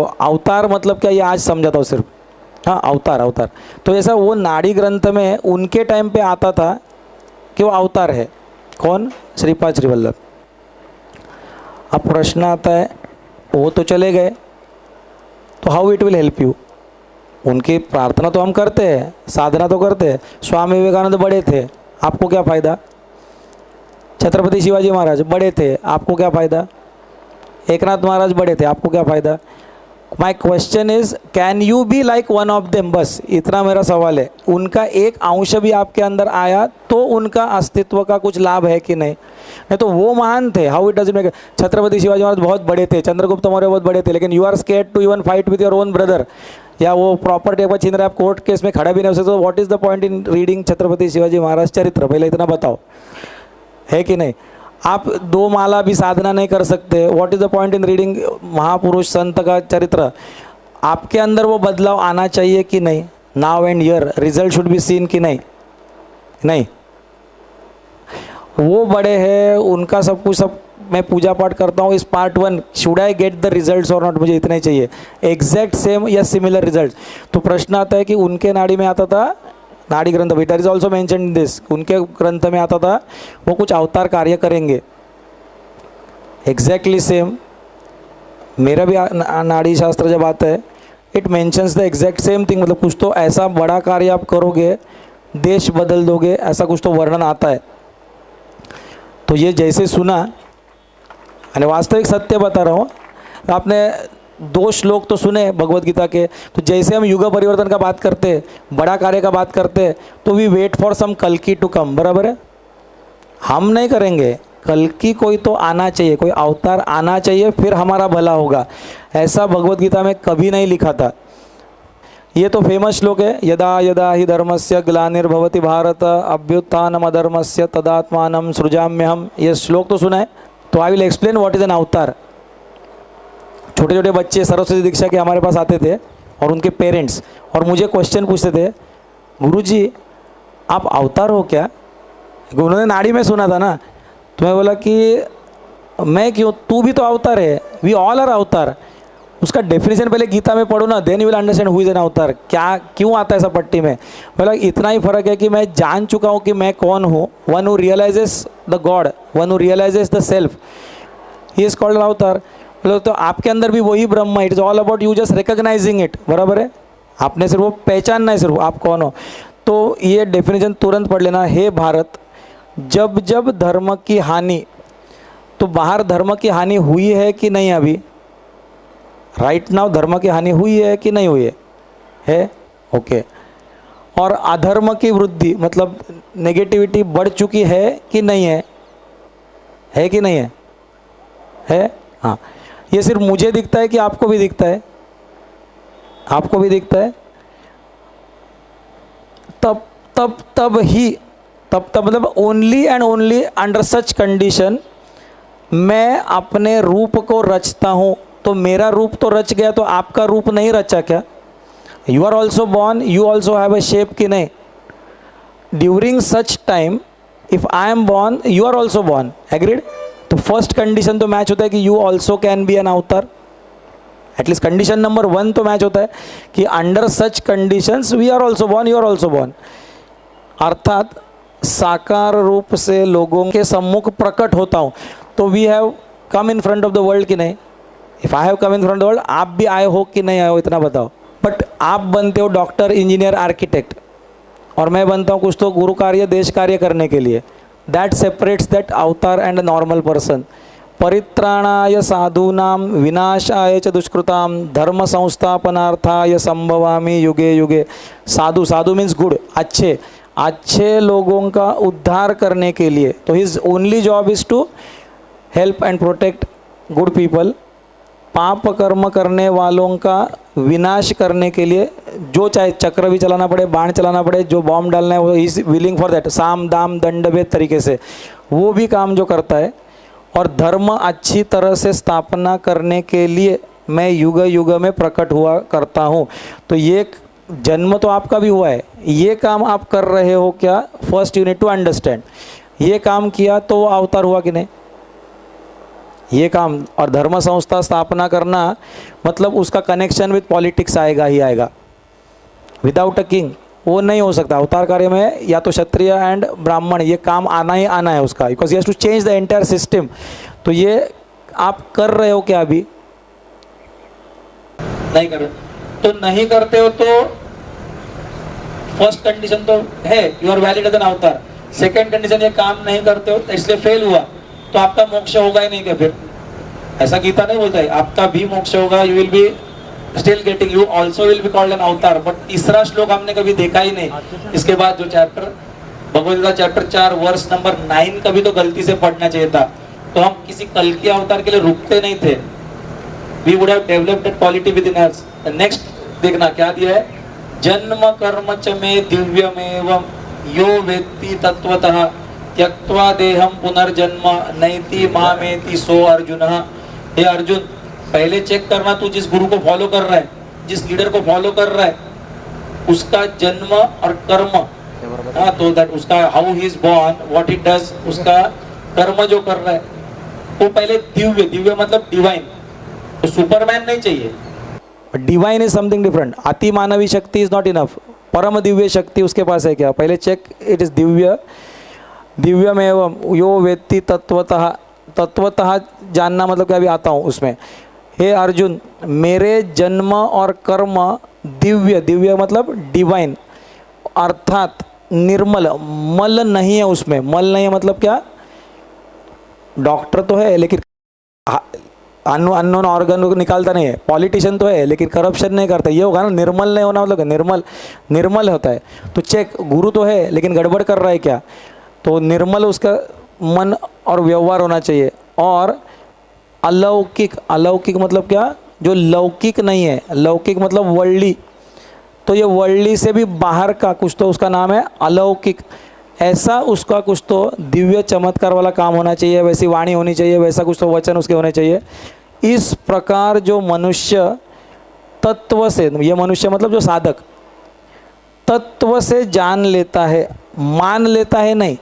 अवतार मतलब क्या, ये आज समझाता हूँ सिर्फ। हाँ, अवतार अवतार। तो ऐसा वो नाड़ी ग्रंथ में उनके टाइम पे आता था कि वो अवतार है। कौन? श्रीपाद श्रीवल्लभ। अब प्रश्न आता है, वो तो चले गए, तो how it will help you? उनकी प्रार्थना तो हम करते हैं, साधना तो करते हैं। स्वामी विवेकानंद बड़े थे, आपको क्या फ़ायदा? छत्रपति शिवाजी महाराज बड़े थे, आपको क्या फ़ायदा? एकनाथ महाराज बड़े थे, आपको क्या फ़ायदा? My question is, can you be like one of them? बस इतना मेरा सवाल है। उनका एक अंश भी आपके अंदर आया तो उनका अस्तित्व का कुछ लाभ है कि नहीं? नहीं तो वो महान थे, how it doesn't make. Chhatrapati Shivaji Maharaj बहुत बड़े थे, चंद्रगुप्त मौर्य बहुत बड़े थे, लेकिन you are scared to even fight with your own brother, या वो प्रॉपर्टी एक बार छीन रहे, आप कोर्ट केस में खड़ा भी नहीं हो सकते। तो what is the point in reading Chhatrapati Shivaji Maharaj चरित्र? पहले इतना बताओ, है कि नहीं? आप 2 माला भी साधना नहीं कर सकते, what is the point in reading महापुरुष संत का चरित्र? आपके अंदर वो बदलाव आना चाहिए कि नहीं? Now and year result should be seen कि नहीं? नहीं, वो बड़े हैं, उनका सब कुछ, सब मैं पूजा पाठ करता हूँ। इस part 1, should I get the results और नॉट? मुझे इतना ही चाहिए, एग्जैक्ट सेम या सिमिलर रिजल्ट। तो प्रश्न आता है कि उनके नाड़ी में आता था, नाड़ी ग्रंथ, it is also mention in this, उनके ग्रंथ में आता था वो कुछ अवतार कार्य करेंगे। एग्जैक्टली सेम मेरा भी नाड़ी शास्त्र जब आता है, it mentions the exact same thing. मतलब कुछ तो ऐसा बड़ा कार्य आप करोगे, देश बदल दोगे, ऐसा कुछ तो वर्णन आता है। तो ये जैसे सुना, यानी वास्तविक सत्य बता रहा हूँ। आपने 2 श्लोक तो सुने भगवत गीता के, तो जैसे हम युग परिवर्तन का बात करते, बड़ा कार्य का बात करते, तो वी वेट फॉर सम कल्कि टू कम, बराबर है? हम नहीं करेंगे, कल्कि कोई तो आना चाहिए, कोई अवतार आना चाहिए, फिर हमारा भला होगा। ऐसा भगवत गीता में कभी नहीं लिखा था। ये तो फेमस श्लोक है, यदा यदा ही धर्मस्य ग्लानिर्भवति भारत अभ्युत्थानम अधर्मस्य तदात्मानं सृजाम्यहम्। ये श्लोक तो सुना है। तो I will explain what is an अवतार। छोटे छोटे बच्चे सरस्वती दीक्षा के हमारे पास आते थे और उनके पेरेंट्स, और मुझे क्वेश्चन पूछते थे, गुरुजी आप अवतार हो क्या? उन्होंने नाड़ी में सुना था ना। तो मैं बोला कि मैं क्यों, तू भी तो अवतार है, वी ऑल आर अवतार। उसका डेफिनेशन पहले गीता में पढ़ो ना, then you will understand who is an avatar. क्या क्यों आता है ऐसा पट्टी में? बोला इतना ही फर्क है कि मैं जान चुका हूँ कि मैं कौन हूँ। One who realises the God, one who realises the self, he is called avatar. बोलो तो आपके अंदर भी वही ब्रह्म है। It is all about you just recognising it, बराबर है? आपने सिर्फ वो पहचानना है, सिर्फ आप कौन हो। तो ये डेफिनेशन तुरंत पढ़ लेना। हे भारत, जब जब धर्म की हानि, तो बाहर धर्म की हानि हुई है कि नहीं? अभी राइट नाउ धर्म की हानि हुई है कि नहीं हुई है? ओके। और अधर्म की वृद्धि, मतलब नेगेटिविटी बढ़ चुकी है कि नहीं है कि नहीं है? हाँ। ये सिर्फ मुझे दिखता है कि आपको भी दिखता है? आपको भी दिखता है। तब तब तब ही, तब मतलब only and only under such condition मैं अपने रूप को रचता हूँ। तो मेरा रूप तो रच गया, तो आपका रूप नहीं रचा क्या? You are also born, you also have a shape कि नहीं? During such time if I am born, you are also born, agreed? तो फर्स्ट कंडीशन तो मैच होता है कि you also can be an avatar. At least condition number 1 तो match होता है कि under such conditions we are also born, you are also born. अर्थात साकार रूप से लोगों के सम्मुख प्रकट होता हूँ। तो we have come in front of the world कि नहीं? If I have come in front of the world, आप भी आए हो कि नहीं आए हो, इतना बताओ। बट आप बनते हो डॉक्टर, इंजीनियर, आर्किटेक्ट, और मैं बनता हूँ कुछ तो गुरु कार्य, देश कार्य करने के लिए। दैट सेपरेट्स दैट अवतार एंड नॉर्मल पर्सन। परित्राणाय साधूनाम विनाशाय च दुष्कृताम धर्म संस्थापनार्थाय संभवामि युगे युगे। साधु, साधु मीन्स गुड, अच्छे, अच्छे लोगों का उद्धार करने के लिए। तो his only job is to help and protect good people. पाप कर्म करने वालों का विनाश करने के लिए, जो चाहे चक्र भी चलाना पड़े, बाण चलाना पड़े, जो बॉम्ब डालना है, वो इज़ विलिंग फॉर दैट। साम दाम दंड भेद तरीके से वो भी काम जो करता है। और धर्म अच्छी तरह से स्थापना करने के लिए मैं युग युग में प्रकट हुआ करता हूँ। तो ये जन्म तो आपका भी हुआ है, ये काम आप कर रहे हो क्या? First you need to understand. ये काम किया तो वो अवतार हुआ कि नहीं? ये काम। और धर्म संस्था स्थापना करना मतलब उसका कनेक्शन विद पॉलिटिक्स आएगा ही आएगा। विदाउट अ किंग वो नहीं हो सकता। अवतार कार्य में या तो क्षत्रिय एंड ब्राह्मण ये काम आना ही आना है उसका, because he has to change the entire system. तो ये आप कर रहे हो क्या अभी? नहीं कर रहे। तो नहीं करते हो तो फर्स्ट कंडीशन तो है you are valid as an avatar. Second condition ये काम नहीं करते हो तो इसलिए फेल हुआ, तो आपका मोक्ष होगा ही नहीं क्या फिर? ऐसा गीता नहीं बोलता है आपका भी मोक्ष होगा, you will be still getting, you also will be called an अवतार। बट तीसरा श्लोक हमने कभी देखा ही नहीं। इसके बाद जो chapter Bhagavad chapter 4 verse number 9 कभी तो गलती से पढ़ना चाहिए था। तो हम किसी कल के अवतार के लिए रुकते नहीं थे। We would have developed that quality within us. Next देखना क्या दिया है, जन्म कर्म च मे दिव्यमेवं यो वेत्ति तत्वतः त्यक्त्वा देहम पुनर्जन्म नैति मामेति सो अर्जुन। हे अर्जुन, पहले चेक करना तू जिस गुरु को फॉलो कर रहा है, जिस लीडर को फॉलो कर रहा है, उसका जन्म और कर्म, हाँ, तो दैट उसका how he is born, what he does, उसका कर्म जो कर रहा है वो पहले दिव्य, दिव्य मतलब डिवाइन। तो सुपरमैन नहीं चाहिए। Divine is something different. अति मानवी शक्ति इज नॉट इनफ। परम दिव्य शक्ति उसके पास है क्या? पहले चेक इट इज दिव्य, दिव्यमेवं यो वेत्ति तत्वतः। तत्वतः जानना मतलब क्या? अभी आता हूँ उसमें। हे अर्जुन, मेरे जन्म और कर्म दिव्य, दिव्य मतलब डिवाइन, अर्थात निर्मल, मल नहीं है उसमें। मल नहीं है मतलब क्या? डॉक्टर तो है लेकिन अननोन ऑर्गन को निकालता नहीं है। पॉलिटिशियन तो है लेकिन करप्शन नहीं करता। ये होगा ना, निर्मल नहीं होना मतलब निर्मल, निर्मल होता है। तो चेक, गुरु तो है लेकिन गड़बड़ कर रहा है क्या? तो निर्मल उसका मन और व्यवहार होना चाहिए। और अलौकिक, अलौकिक मतलब क्या? जो लौकिक नहीं है। लौकिक मतलब वर्ल्डली, तो ये वर्ल्डली से भी बाहर का कुछ तो उसका नाम है अलौकिक। ऐसा उसका कुछ तो दिव्य चमत्कार वाला काम होना चाहिए, वैसी वाणी होनी चाहिए, वैसा कुछ तो वचन उसके होने चाहिए। इस प्रकार जो मनुष्य तत्व से, ये मनुष्य मतलब जो साधक तत्व से जान लेता है, मान लेता है नहीं।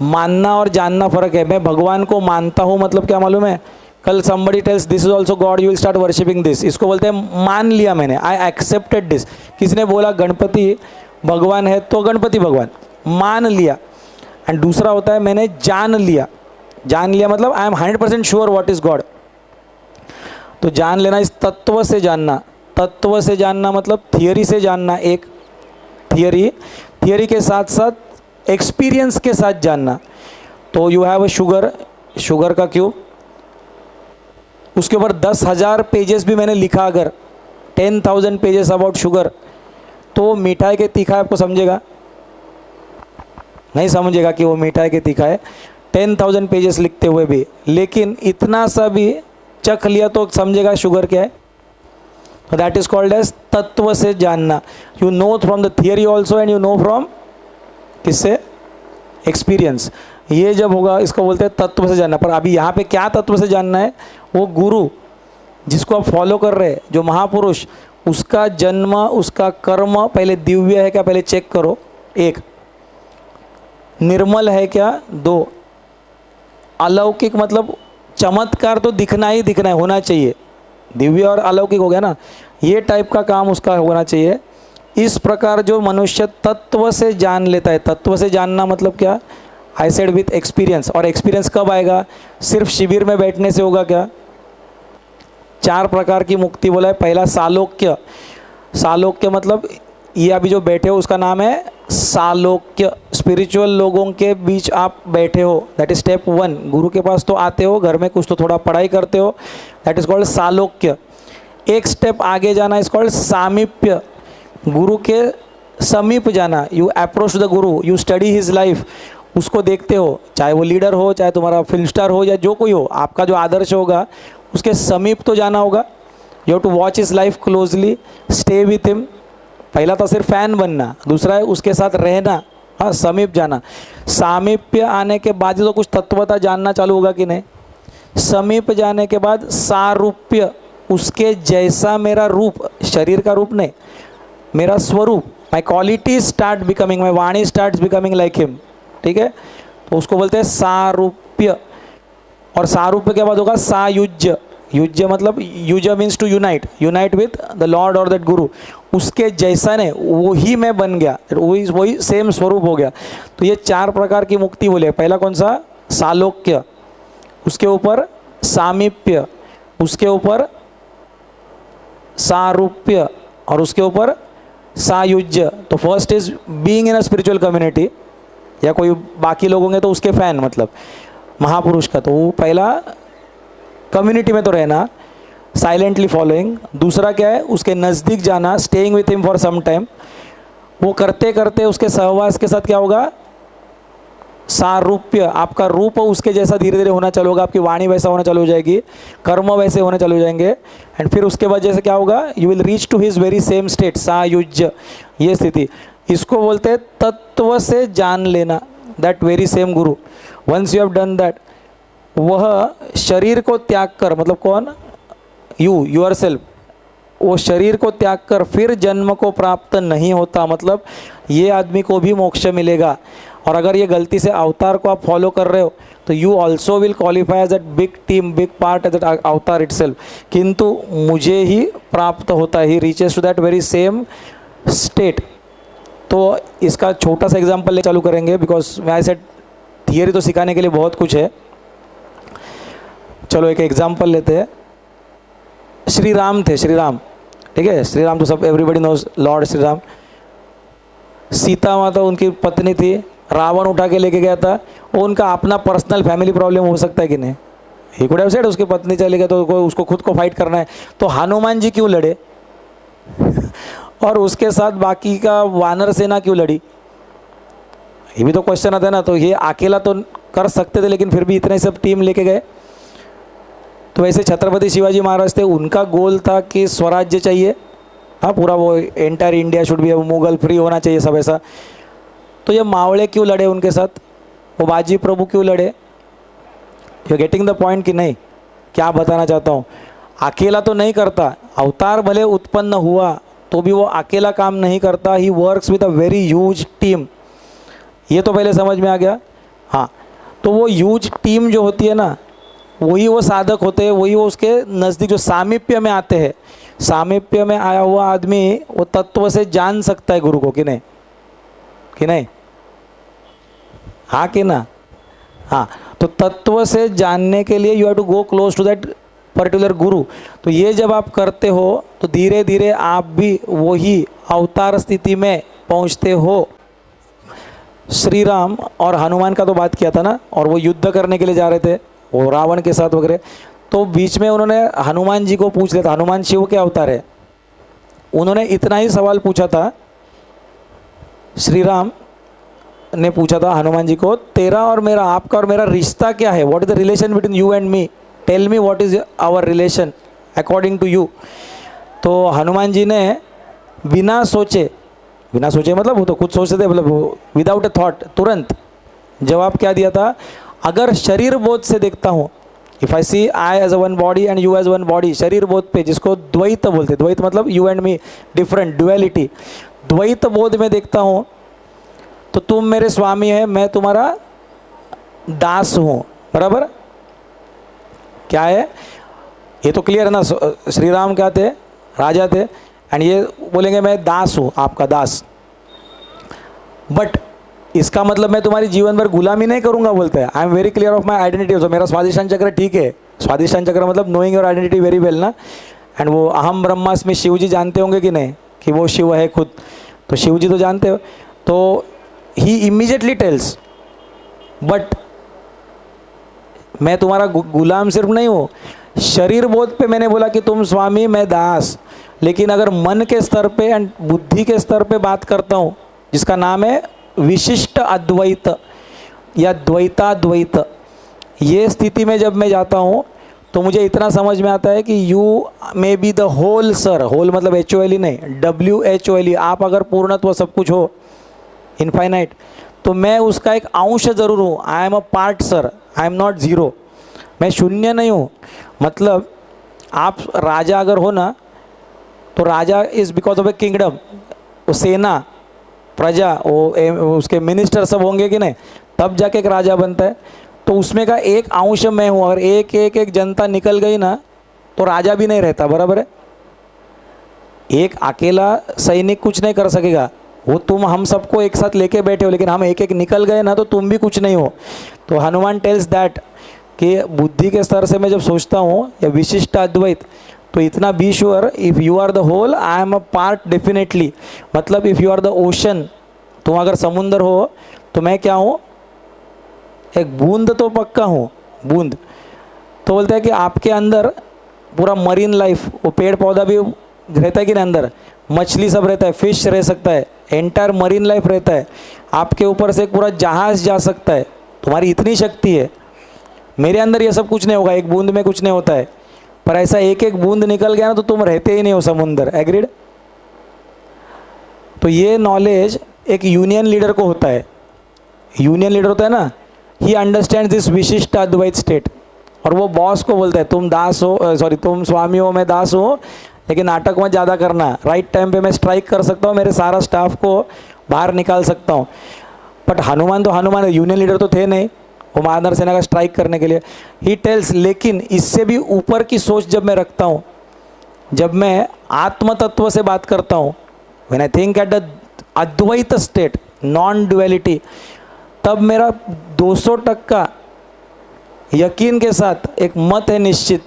मानना और जानना फर्क है। मैं भगवान को मानता हूँ मतलब क्या मालूम है? कल somebody tells this is also God, you will start worshipping this, इसको बोलते हैं मान लिया मैंने, I accepted this। किसने बोला गणपति भगवान है तो गणपति भगवान, मान लिया। एंड दूसरा होता है मैंने जान लिया। जान लिया मतलब I am 100% sure what is God. तो जान लेना इस तत्व से जानना। तत्व से जानना मतलब थियरी से जानना, एक थियरी, थियरी के साथ साथ एक्सपीरियंस के साथ जानना। तो you have a sugar, sugar का क्यूब, उसके ऊपर 10,000 पेजेस भी मैंने लिखा, अगर 10,000 पेजेस अबाउट शुगर, तो मिठाई के तीखा आपको समझेगा? नहीं समझेगा कि वो मिठाई के तीखा है 10,000 पेजेस लिखते हुए भी। लेकिन इतना सा भी चख लिया तो समझेगा शुगर क्या है। दैट इज कॉल्ड एज तत्व से जानना। You know from the theory also and you know from किससे? एक्सपीरियंस। ये जब होगा इसको बोलते हैं तत्व से जानना। पर अभी यहाँ पे क्या तत्व से जानना है? वो गुरु जिसको आप फॉलो कर रहे हैं, जो महापुरुष, उसका जन्म, उसका कर्म पहले दिव्य है क्या पहले चेक करो, एक। निर्मल है क्या, दो। अलौकिक मतलब चमत्कार तो दिखना ही दिखना है, होना चाहिए। दिव्य और अलौकिक हो गया ना, ये टाइप का काम उसका होना चाहिए। इस प्रकार जो मनुष्य तत्व से जान लेता है, तत्व से जानना मतलब क्या? I said with experience. और एक्सपीरियंस कब आएगा? सिर्फ शिविर में बैठने से होगा क्या? 4 प्रकार की मुक्ति बोला है। पहला सालोक्य। सालोक्य मतलब ये अभी जो बैठे हो उसका नाम है सालोक्य। स्पिरिचुअल लोगों के बीच आप बैठे हो, दैट इज स्टेप 1। गुरु के पास तो आते हो, घर में कुछ तो थोड़ा पढ़ाई करते हो, दैट इज कॉल्ड सालोक्य। एक स्टेप आगे जाना इज कॉल्ड सामीप्य। गुरु के समीप जाना, you approach the Guru, you study his life, उसको देखते हो, चाहे वो लीडर हो, चाहे तुम्हारा फिल्म स्टार हो, या जो कोई हो, आपका जो आदर्श होगा उसके समीप तो जाना होगा। You have to watch his life closely, stay with him. पहला तो सिर्फ फैन बनना, दूसरा है उसके साथ रहना, हाँ, समीप जाना। सामीप्य आने के बाद तो कुछ तत्वता जानना चालू होगा कि नहीं। समीप जाने के बाद सारूप्य, उसके जैसा मेरा रूप, शरीर का रूप नहीं, मेरा स्वरूप, my quality start becoming, my वाणी स्टार्ट बिकमिंग लाइक हिम, ठीक है। तो उसको बोलते हैं सारूप्य। और सारूप्य के बाद होगा सायुज्य। युज्य मतलब युज means to unite, unite with the lord और दैट गुरु। उसके जैसा ने वही मैं बन गया, वही सेम स्वरूप हो गया। तो ये 4 प्रकार की मुक्ति बोले। पहला कौन सा? सालोक्य, उसके ऊपर सामीप्य, उसके ऊपर सारूप्य और उसके ऊपर सायुज्य। तो first is being in a spiritual community, या कोई बाकी लोग होंगे तो उसके फैन, मतलब महापुरुष का, तो वो पहला कम्युनिटी में तो रहना, साइलेंटली फॉलोइंग। दूसरा क्या है? उसके नज़दीक जाना, staying with him for some time. वो करते करते उसके सहवास के साथ क्या होगा? सारूप्य, आपका रूप उसके जैसा धीरे धीरे होना चालू होगा, आपकी वाणी वैसा होना चालू हो जाएगी, कर्म वैसे होने चालू हो जाएंगे। एंड फिर उसके बाद जैसे क्या होगा? You will reach to his very same state, सायुज्य, ये स्थिति। इसको बोलते हैं तत्व से जान लेना, that very same guru. Once you have done that, वह शरीर को त्याग कर, मतलब कौन? यू, योर सेल्फ, वो शरीर को त्याग कर फिर जन्म को प्राप्त नहीं होता, मतलब ये आदमी को भी मोक्ष मिलेगा। और अगर ये गलती से अवतार को आप फॉलो कर रहे हो तो you also will qualify as that big team, big part as that avatar itself, किंतु मुझे ही प्राप्त होता है, he reaches to that very same state. तो इसका छोटा सा एग्जांपल ले चालू करेंगे, बिकॉज मैं ऐसे थियरी तो सिखाने के लिए बहुत कुछ है। चलो एक एग्जांपल लेते हैं। श्री राम थे, श्री राम, ठीक है, श्री राम तो सब everybody knows, lord Shri Ram. Sita माता उनकी पत्नी थी, रावण उठा के लेके गया था, वो उनका अपना पर्सनल फैमिली प्रॉब्लम हो सकता है कि नहीं? ही कुड हैव सेड उसकी पत्नी चली गई तो उसको खुद को फाइट करना है, तो हनुमान जी क्यों लड़े? और उसके साथ बाकी का वानर सेना क्यों लड़ी? ये भी तो क्वेश्चन आता है ना। तो ये अकेला तो कर सकते थे, लेकिन फिर भी इतने सब टीम लेके गए। तो वैसे छत्रपति शिवाजी महाराज थे, उनका गोल था कि स्वराज्य चाहिए, हाँ, पूरा वो entire India should be, Mughal free होना चाहिए, सब ऐसा। तो ये मावड़े क्यों लड़े उनके साथ? वो बाजी प्रभु क्यों लड़े? यू गेटिंग द पॉइंट कि नहीं? क्या बताना चाहता हूँ, अकेला तो नहीं करता, अवतार भले उत्पन्न हुआ तो भी वो अकेला काम नहीं करता, he works with a very huge team. ये तो पहले समझ में आ गया। हाँ, तो वो ह्यूज टीम जो होती है ना, वही वो साधक होते हैं, वही वो उसके नज़दीक जो सामीप्य में आते हैं। सामीप्य में आया हुआ आदमी वो तत्व से जान सकता है गुरु को, कि नहीं? कि नहीं? हाँ कि ना? हाँ, तो तत्व से जानने के लिए you have to go close to that particular guru. तो ये जब आप करते हो तो धीरे धीरे आप भी वही अवतार स्थिति में पहुँचते हो। श्री राम और हनुमान का तो बात किया था ना, और वो युद्ध करने के लिए जा रहे थे वो रावण के साथ वगैरह। तो बीच में उन्होंने हनुमान जी को पूछ लिया था, हनुमान शिव के अवतार है, उन्होंने इतना ही सवाल पूछा था, श्री राम ने पूछा था हनुमान जी को, तेरा और मेरा, आपका और मेरा रिश्ता क्या है? What is the relation between you and me? Tell me what is our relation according to you. तो हनुमान जी ने बिना सोचे मतलब वो तो खुद सोचते थे, मतलब विदाउट ए थॉट, तुरंत जवाब क्या दिया था? अगर शरीर बोध से देखता हूँ, if I see I as a one body and you as one body, शरीर बोध पे, जिसको द्वैत बोलते, द्वैत मतलब you and me different, duality, द्वैत बोध में देखता हूँ तो तुम मेरे स्वामी है, मैं तुम्हारा दास हूँ, बराबर? क्या है ये तो क्लियर है ना? श्री राम क्या थे? राजा थे, एंड ये बोलेंगे मैं दास हूँ, आपका दास। बट इसका मतलब मैं तुम्हारी जीवन भर गुलामी नहीं करूँगा बोलते हैं। I am very clear of my identity. तो मेरा स्वादिष्टान चक्र ठीक है, स्वादिष्टान चक्र मतलब knowing your identity very well ना। एंड वो अहम ब्रह्मास्मि, शिव जी जानते होंगे कि नहीं कि वो शिव है खुद? तो शिव जी तो जानते हो। तो ही इमीजिएटली टेल्स, बट मैं तुम्हारा गुलाम सिर्फ नहीं हूँ, शरीर बोध पे मैंने बोला कि तुम स्वामी, मैं दास, लेकिन अगर मन के स्तर पे एंड बुद्धि के स्तर पे बात करता हूँ, जिसका नाम है विशिष्ट अद्वैत या द्वैताद्वैत, ये स्थिति में जब मैं जाता हूँ तो मुझे इतना समझ में आता है कि you may be the whole sir, whole मतलब HOLE नहीं, WHOLE, आप अगर पूर्णत्व सब कुछ हो, इनफाइनाइट, तो मैं उसका एक अंश ज़रूर हूँ। आई am a part sir, I am not zero, मैं शून्य नहीं हूँ। मतलब आप राजा अगर हो ना, तो raja is because of a kingdom, वो सेना, प्रजा, वो उसके मिनिस्टर सब होंगे कि नहीं, तब जाके एक राजा बनता है। तो उसमें का एक अंश मैं हूँ। अगर एक एक एक जनता निकल गई ना तो राजा भी नहीं रहता, बराबर है। एक अकेला सैनिक कुछ नहीं कर सकेगा, वो तुम हम सबको एक साथ लेके बैठे हो, लेकिन हम एक एक निकल गए ना तो तुम भी कुछ नहीं हो। तो हनुमान टेल्स दैट कि बुद्धि के स्तर से मैं जब सोचता हूँ या विशिष्ट अद्वैत, तो इतना be sure, if you are the whole I am a part definitely. मतलब if you are the ocean, तुम अगर समुंदर हो तो मैं क्या हूँ, एक बूंद तो पक्का हूँ, बूंद। तो बोलते हैं कि आपके अंदर पूरा मरीन लाइफ, वो पेड़ पौधा भी रहता है कि नहीं अंदर, मछली सब रहता है, फिश रह सकता है, एंटायर मरीन लाइफ रहता है। आपके ऊपर से एक पूरा जहाज़ जा सकता है, तुम्हारी इतनी शक्ति है। मेरे अंदर ये सब कुछ नहीं होगा, एक बूंद में कुछ नहीं होता है, पर ऐसा एक एक बूंद निकल गया ना तो तुम रहते ही नहीं हो समुंदर। एग्रीड? तो ये नॉलेज एक यूनियन लीडर को होता है। यूनियन लीडर होता है ना, ही अंडरस्टैंड दिस विशिष्ट अद्वैत स्टेट, और वो बॉस को बोलता है तुम दास हो, सॉरी तुम स्वामी हो, मैं दास हूँ, लेकिन नाटक मत ज़्यादा करना। राइट टाइम पे मैं स्ट्राइक कर सकता हूँ, मेरे सारा स्टाफ को बाहर निकाल सकता हूँ। बट हनुमान तो हनुमान है, यूनियन लीडर तो थे नहीं वो महानर सेना का स्ट्राइक करने के लिए। ही टेल्स, लेकिन इससे भी ऊपर की सोच जब मैं रखता हूँ, जब मैं आत्म तत्व से बात करता हूँ, when I think at the अद्वैत स्टेट, नॉन डुअलिटी, तब मेरा 200% यकीन के साथ एक मत है निश्चित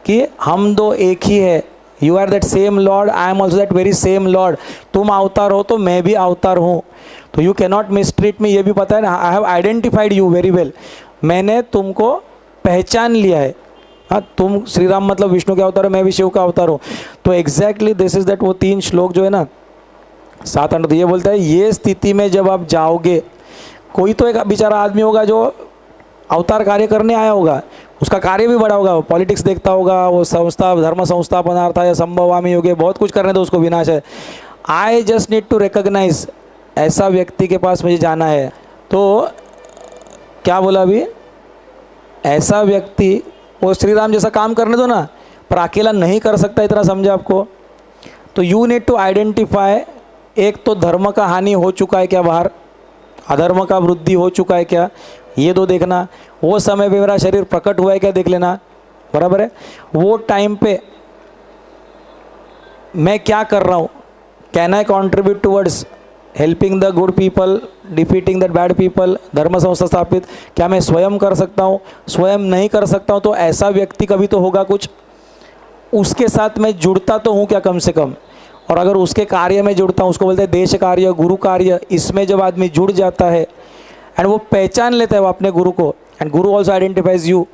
कि हम दो एक ही है। You are that same lord, I am also that very same lord. तुम अवतार हो तो मैं भी अवतार हूँ, तो यू कैनॉट मिसट्रीट मी। ये भी पता है ना, I have identified you very well, मैंने तुमको पहचान लिया है। हाँ, तुम श्री राम मतलब विष्णु के अवतार हो, मैं भी शिव का अवतार हूँ। तो एग्जैक्टली दिस इज दैट, वो 3 श्लोक जो है ना 7-8, तो ये बोलता है ये स्थिति में जब आप जाओगे, कोई तो एक बेचारा आदमी होगा जो अवतार कार्य करने आया होगा, उसका कार्य भी बड़ा होगा, वो पॉलिटिक्स देखता होगा, वो संस्था धर्म संस्थापनार्थ या संभवामी योगे बहुत कुछ करने दो उसको, विनाश है। I just need to recognise, ऐसा व्यक्ति के पास मुझे जाना है। तो क्या बोला अभी, ऐसा व्यक्ति, वो श्री राम जैसा काम करने दो ना, पर अकेला नहीं कर सकता, इतना समझा आपको। तो यू नीड टू आइडेंटिफाई, एक तो धर्म का हानि हो चुका है क्या बाहर, अधर्म का वृद्धि हो चुका है क्या, ये 2 देखना। वो समय पे मेरा शरीर प्रकट हुआ है क्या देख लेना, बराबर है। वो टाइम पे मैं क्या कर रहा हूँ, can I contribute towards helping the good people, defeating that bad people, धर्म संस्था स्थापित, क्या मैं स्वयं कर सकता हूँ। स्वयं नहीं कर सकता हूँ तो ऐसा व्यक्ति कभी तो होगा कुछ, उसके साथ मैं जुड़ता तो हूँ क्या कम से कम। और अगर उसके कार्य में जुड़ता हूँ, उसको बोलते हैं देश कार्य, गुरु कार्य, इसमें जब आदमी जुड़ जाता है एंड वो पहचान लेता है वो अपने गुरु को, and Guru also identifies you,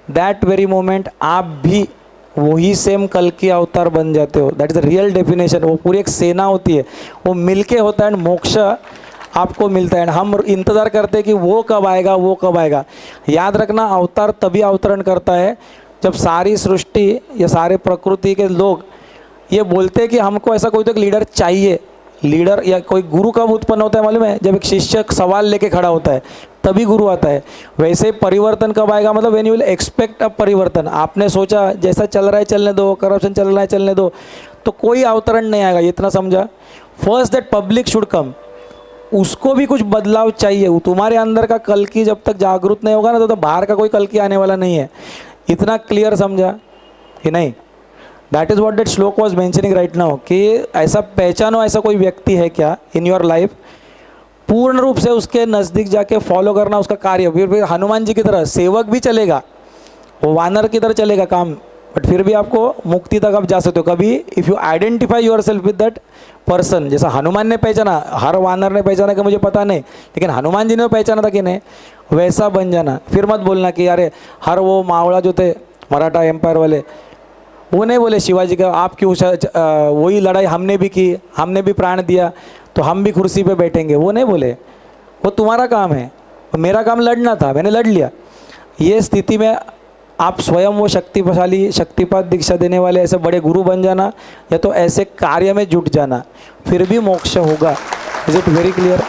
that very moment आप भी वही सेम कल की अवतार बन जाते हो। That is the real definition. वो पूरी एक सेना होती है, वो मिलके होता है एंड मोक्ष आपको मिलता है। एंड हम इंतज़ार करते हैं कि वो कब आएगा, वो कब आएगा। याद रखना, अवतार तभी अवतरण करता है जब सारी सृष्टि या सारे प्रकृति के लोग ये बोलते हैं कि हमको ऐसा कोई तो एक लीडर चाहिए। लीडर या कोई गुरु कब उत्पन्न होता है मालूम है, जब एक शिष्य सवाल लेके खड़ा होता है तभी गुरु आता है। वैसे परिवर्तन कब आएगा, मतलब when you will expect a परिवर्तन। आपने सोचा जैसा चल रहा है चलने दो, करप्शन चल रहा है चलने दो, तो कोई अवतरण नहीं आएगा, इतना समझा। First that public should come, उसको भी कुछ बदलाव चाहिए। तुम्हारे अंदर का कल की जब तक जागरूक नहीं होगा ना तो बाहर का कोई कल की आने वाला नहीं है। इतना क्लियर समझा कि नहीं। दैट इज़ वॉट दैट श्लोक वॉज मेंशनिंग राइट नाउ, कि ऐसा पहचानो ऐसा कोई व्यक्ति है क्या इन योर लाइफ, पूर्ण रूप से उसके नज़दीक जाके फॉलो करना उसका कार्य। फिर हनुमान जी की तरह सेवक भी चलेगा, वो वानर की तरह चलेगा काम, बट फिर भी आपको मुक्ति तक आप जा सकते हो कभी, if you identify your self with that person. जैसा हनुमान ने पहचाना, हर वानर ने पहचाना कि मुझे पता नहीं, लेकिन हनुमान जी ने पहचाना था कि नहीं, वैसा बन जाना। फिर मत बोलना कि अरे हर वो मावड़ा जो थे मराठा एम्पायर वाले, वो नहीं बोले शिवाजी का आप क्यों, वही लड़ाई हमने भी की, हमने भी प्राण दिया तो हम भी कुर्सी पे बैठेंगे, वो नहीं बोले। वो तुम्हारा काम है, मेरा काम लड़ना था, मैंने लड़ लिया। ये स्थिति में आप स्वयं वो शक्तिशाली, शक्तिपात दीक्षा देने वाले ऐसे बड़े गुरु बन जाना, या तो ऐसे कार्य में जुट जाना, फिर भी मोक्ष होगा। Is it very clear?